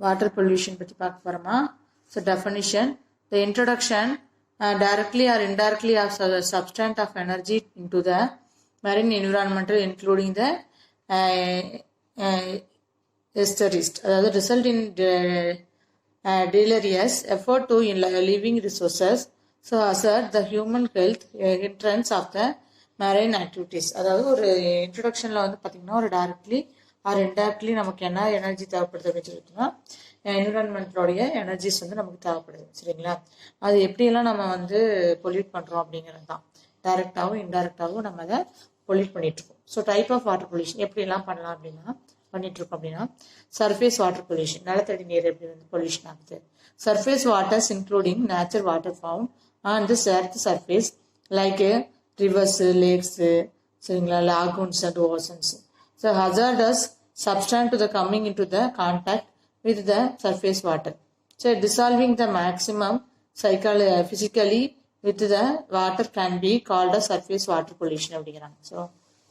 water pollution பத்தி பார்க்க போறோமா. So definition, the introduction directly or indirectly of substance of energy into the marine environment including the estuaries, அதாவது result in deleterious effort to living resources, so assert the human health entrance of the marine activities. அதாவது ஒரு இன்ட்ரோடக்ஷன்ல வந்து பார்த்தீங்கன்னா ஒரு directly R indirectly நமக்கு என்ன energy தேவைப்படுது அப்படின்னு சொல்லிட்டுனா என்விரான்மெண்ட்டோடைய எனர்ஜிஸ் வந்து நமக்கு தேவைப்படுது. சரிங்களா? அது எப்படியெல்லாம் நம்ம வந்து பொல்யூட் பண்ணுறோம் அப்படிங்கிறது தான். டைரக்டாகவும் இன்டைரக்டாகவும் நம்ம அதை பொல்யூட் பண்ணிட்டு இருக்கோம். So type of water pollution எப்படியெல்லாம் பண்ணலாம் அப்படின்னா பண்ணிட்டு இருக்கோம் அப்படின்னா சர்ஃபேஸ் வாட்டர் பொல்யூஷன், நிலத்தடி நீர் எப்படி வந்து பொல்யூஷன் ஆகுது. Surface waters including nature water found on this earth surface like rivers, lakes, சரிங்களா, lagoons and oceans. So hazardous substance to the coming into the contact with the surface water. So dissolving the maximum physically with the water can be called a surface water pollution அப்படிங்கிறாங்க. So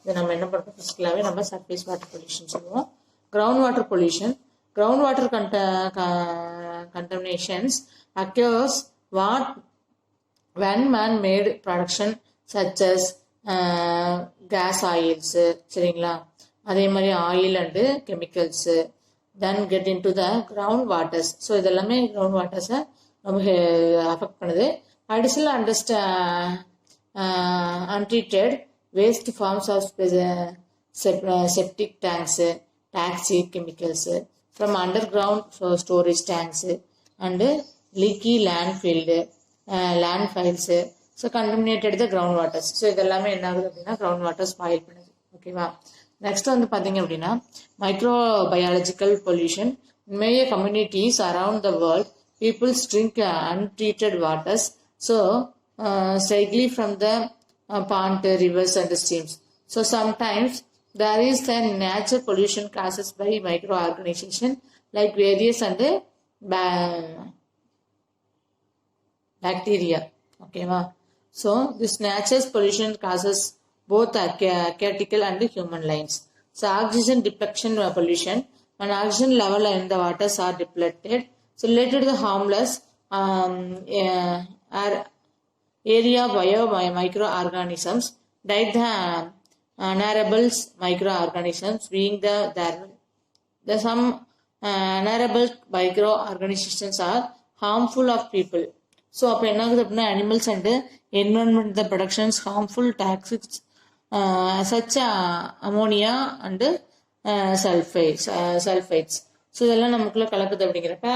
இதை நம்ம என்ன பண்ணுறோம், ஃபிசிக்கலாகவே நம்ம surface water pollution சொல்லுவோம். Ground water pollution, ground water contaminations occurs when man-made production such as gas oils, சரிங்களா, அதே மாதிரி oil and chemicals then get into the ground waters. So இதெல்லாமே கிரவுண்ட் வாட்டர்ஸை நமக்கு அஃபெக்ட் பண்ணுது. Additional untreated waste forms of septic tanks, toxic chemicals from underground storage tanks and leaky landfills. So contaminated the ground waters. So இதெல்லாமே என்ன ஆகுது அப்படின்னா ground water spoil பண்ணுது. ஓகேவா? நெக்ஸ்ட் வந்து பார்த்தீங்க அப்படின்னா microbiological pollution. May communities around the world peoples drink untreated waters, so straightly from the pond, rivers and streams. So sometimes there is a natural pollution caused by microorganization like various and bacteria. Okay, so this natural pollution causes both aquatic and human lines. So oxygen depletion pollution, when oxygen level in the waters are depleted, so related to the harmless area bio microorganisms died. The anaerobial microorganisms being the some anaerobial microorganisms are harmful of people. So அப்போ என்ன ஆகுது அப்படின்னா animals and environment the productions harmful toxics such ammonia and sulphides. So இதெல்லாம் நமக்குள்ளே கலக்குது அப்படிங்கிறப்ப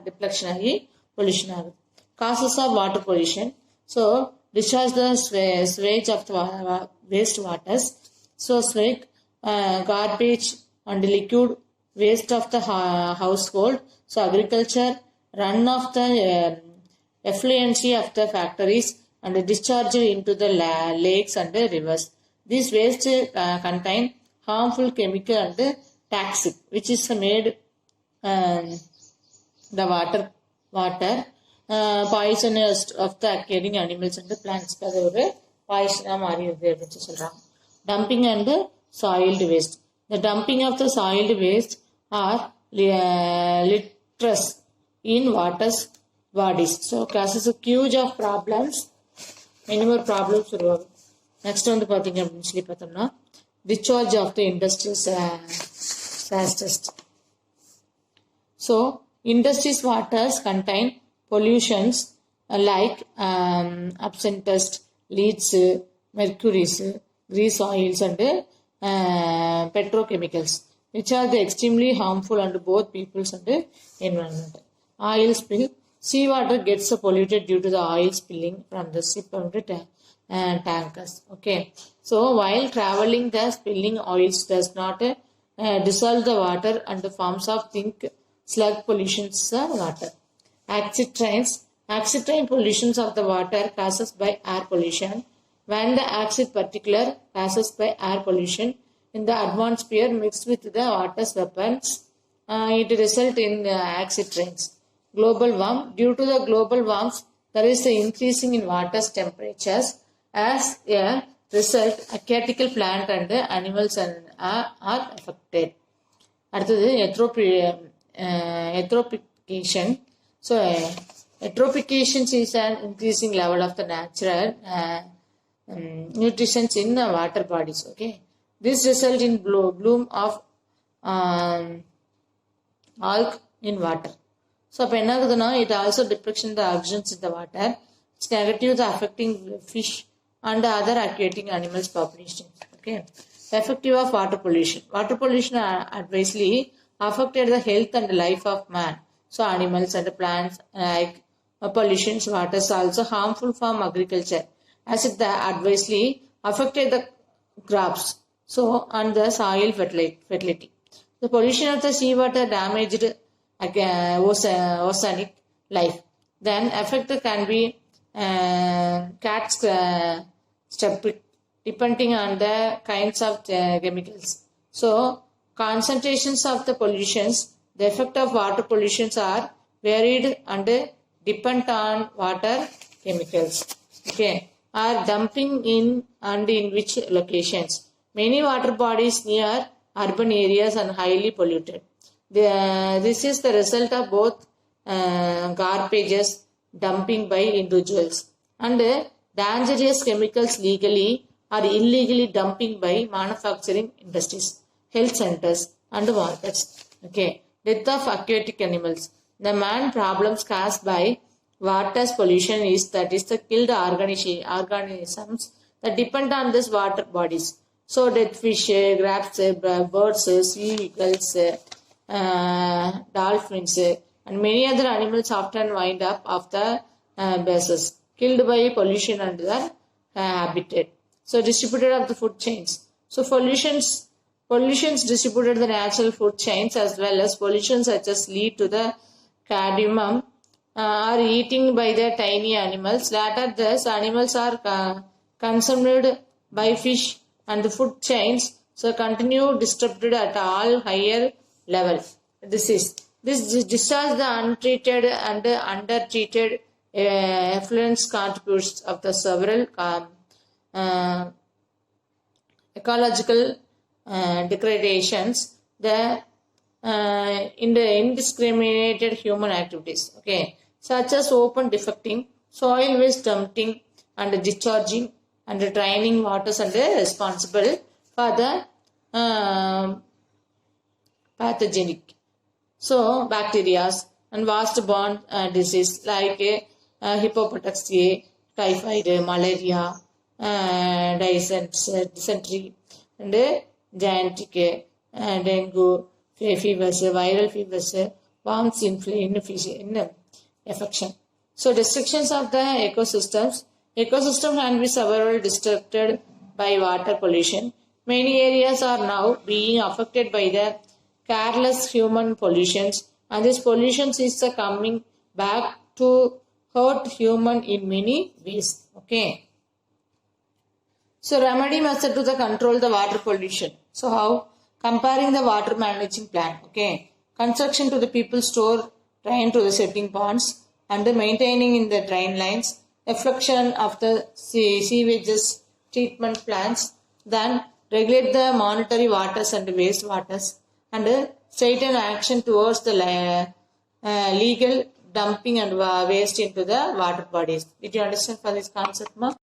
depletion ஆகி pollution ஆகுது. Causes of water pollution, so discharge the sewage of the waste waters, so swake, garbage and liquid waste of the household, so agriculture, run of the effluency of the factories and discharge into the lakes and rivers. These waste contain harmful chemical and toxic which is made the water poisonous of the occurring animals and plants. அது ஒரு பாய்சனாக மாறிடுது அப்படின்னு சொல்கிறாங்க. Dumping and soiled waste. The dumping of the soiled waste are litters in water's bodies. So causes a huge of problems. Many more problems வருவாங்க. Next வந்து பார்த்தீங்க அப்படின்னு சொல்லி பார்த்தோம்னா discharge of the industrial dust. So industries waters contain pollutions like absintest, leads, mercuries, grease oils and petrochemicals which are the extremely harmful and both peoples and environment. Oil spill, seawater gets polluted due to the oil spilling from the ship and tankers. Okay, so while traveling the spilling oils does not dissolve the water and forms of think slug pollutions water. Acid train pollutions of the water causes by air pollution. When the acid particular causes by air pollution in the atmosphere mixed with the water's weapons, it results in acid rains. Global warming. Due to the global warmth, there is the increasing in water's temperatures. As a result, aquatic plant and animals are affected. அடுத்தது eutrophication. So eutrophication is an increasing level of the natural nutrition in water bodies. Okay, this result in bloom of algae in water. So it also depletes the oxygens in the water. It's negatively affecting fish and other aquatic animals populations. Okay, effective of water pollution. Water pollution adversely affected the health and life of man. So animals and plants like pollutions, water is also harmful from agriculture, as it adversely affected the crops. So and the soil fertility. The pollution of the seawater damaged oceanic life. Then effect can be depending on the kinds of chemicals. So concentrations of the pollutions, the effect of water pollutions are varied and depend on water chemicals. Okay, are dumping in and in which locations. Many water bodies near urban areas are highly polluted. This is the result of both garbages dumping by individuals and dangerous chemicals legally or illegally dumping by manufacturing industries, health centers and markets. Okay, death of aquatic animals. The main problems caused by water's pollution is the killed organisms that depend on these water bodies. So dead fish, crabs, birds, sea eagles, dolphins, and many other animals often wind up off the bases, killed by pollution and their habitat. So distributed of the food chains. So pollutions distributed the natural food chains as well as pollution such as lead to the cadmium are eaten by the tiny animals. Later, these animals are consumed by fish and the food chains. So continue distributed at all higher levels. This discharge the untreated and undertreated effluents contributes of the several ecological degradations in the indiscriminated human activities. Okay, such as open defecting, soil waste dumping and discharging and draining waters and responsible for the pathogenic. So bacteria and vast-borne disease like hepatitis A, typhoid, malaria, dysentery, and giantic, dengue, fevers, viral fevers, worms, infection. So destructions of the ecosystems. Ecosystem can be severely disrupted by water pollution. Many areas are now being affected by the careless human pollutions, and this pollution is coming back to hurt human in many ways. Okay. So remedy method to control the water pollution. So how? Comparing the water managing plan. Okay. Construction to the people store drain to the setting ponds and maintaining in the drain lines. Effluxion of the sewages treatment plants. Then regulate the monetary waters and waste waters and straighten action towards the legal dumping and waste into the water bodies. Did you understand for this concept, ma?